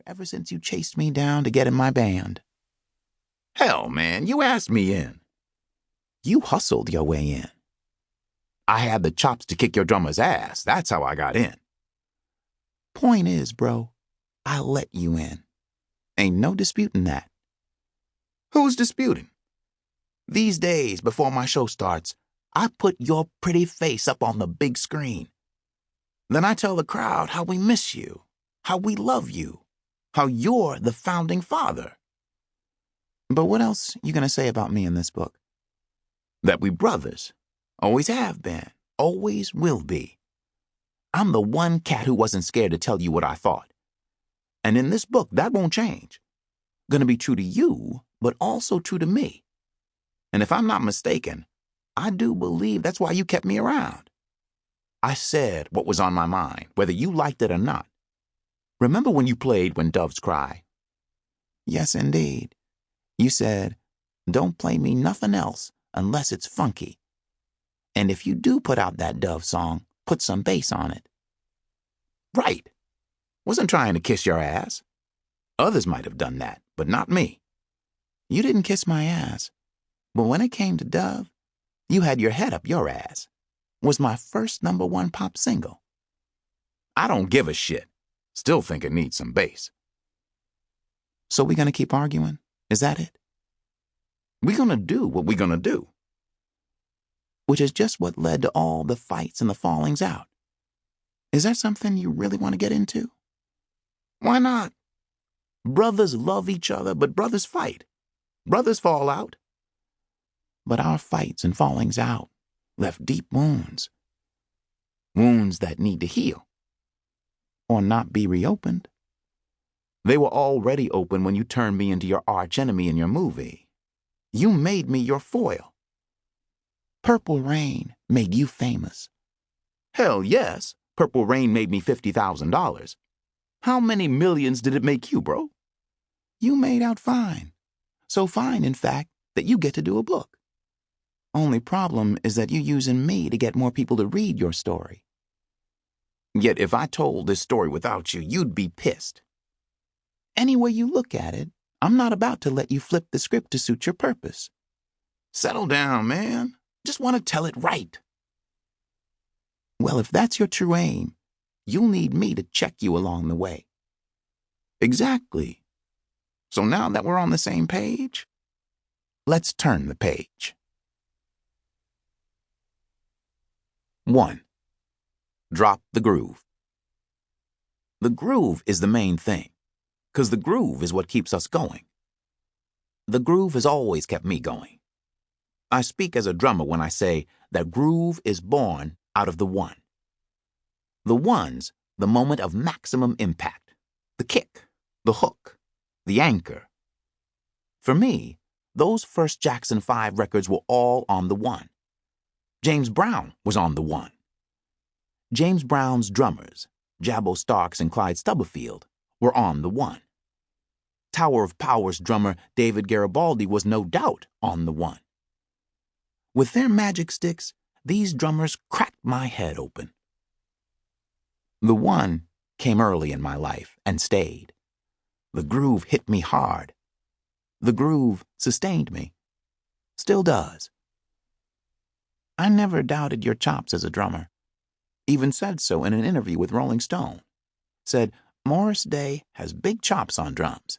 ever since you chased me down to get in my band. Hell, man, you asked me in. You hustled your way in. I had the chops to kick your drummer's ass. That's how I got in. Point is, bro, I let you in. Ain't no disputing that. Who's disputing? These days, before my show starts, I put your pretty face up on the big screen. Then I tell the crowd how we miss you, how we love you, how you're the founding father. But what else you gonna say about me in this book? That we brothers. Always have been, always will be. I'm the one cat who wasn't scared to tell you what I thought. And in this book, that won't change. Gonna be true to you, but also true to me. And if I'm not mistaken, I do believe that's why you kept me around. I said what was on my mind, whether you liked it or not. Remember when you played When Doves Cry? Yes, indeed. You said, don't play me nothing else unless it's funky. And if you do put out that Dove song, put some bass on it. Right. Wasn't trying to kiss your ass. Others might have done that, but not me. You didn't kiss my ass. But when it came to Dove, you had your head up your ass. Was my first #1 pop single. I don't give a shit. Still think it needs some bass. So we gonna keep arguing? Is that it? We gonna do what we gonna do. Which is just what led to all the fights and the fallings out. Is that something you really want to get into? Why not? Brothers love each other, but brothers fight. Brothers fall out. But our fights and fallings out left deep wounds. Wounds that need to heal. Or not be reopened. They were already open when you turned me into your archenemy in your movie. You made me your foil. Purple Rain made you famous. Hell yes, Purple Rain made me $50,000. How many millions did it make you, bro? You made out fine. So fine, in fact, that you get to do a book. Only problem is that you're using me to get more people to read your story. Yet if I told this story without you, you'd be pissed. Any way you look at it, I'm not about to let you flip the script to suit your purpose. Settle down, man. Just want to tell it right. Well, if that's your true aim, you'll need me to check you along the way. Exactly. So now that we're on the same page, let's turn the page. 1. Drop the groove. The groove is the main thing, 'cause the groove is what keeps us going. The groove has always kept me going. I speak as a drummer when I say that groove is born out of the one. The one's the moment of maximum impact, the kick, the hook, the anchor. For me, those first Jackson 5 records were all on the one. James Brown was on the one. James Brown's drummers, Jabbo Starks and Clyde Stubblefield, were on the one. Tower of Power's drummer David Garibaldi was no doubt on the one. With their magic sticks, these drummers cracked my head open. The one came early in my life and stayed. The groove hit me hard. The groove sustained me. Still does. I never doubted your chops as a drummer. Even said so in an interview with Rolling Stone. Said, Morris Day has big chops on drums.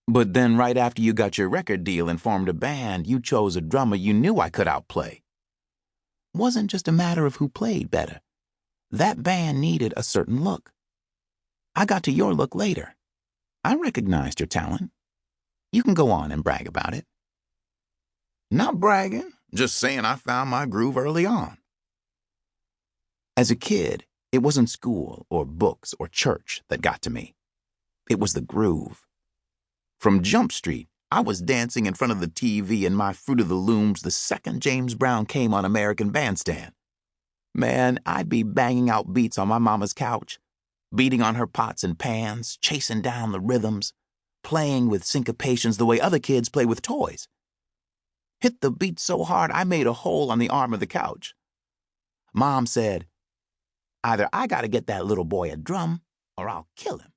But then right after you got your record deal and formed a band, you chose a drummer you knew I could outplay. Wasn't just a matter of who played better. That band needed a certain look. I got to your look later. I recognized your talent. You can go on and brag about it. Not bragging, just saying I found my groove early on. As a kid, it wasn't school or books or church that got to me. It was the groove. From Jump Street, I was dancing in front of the TV in my Fruit of the Looms the second James Brown came on American Bandstand. Man, I'd be banging out beats on my mama's couch, beating on her pots and pans, chasing down the rhythms, playing with syncopations the way other kids play with toys. Hit the beat so hard I made a hole on the arm of the couch. Mom said, either I gotta get that little boy a drum or I'll kill him.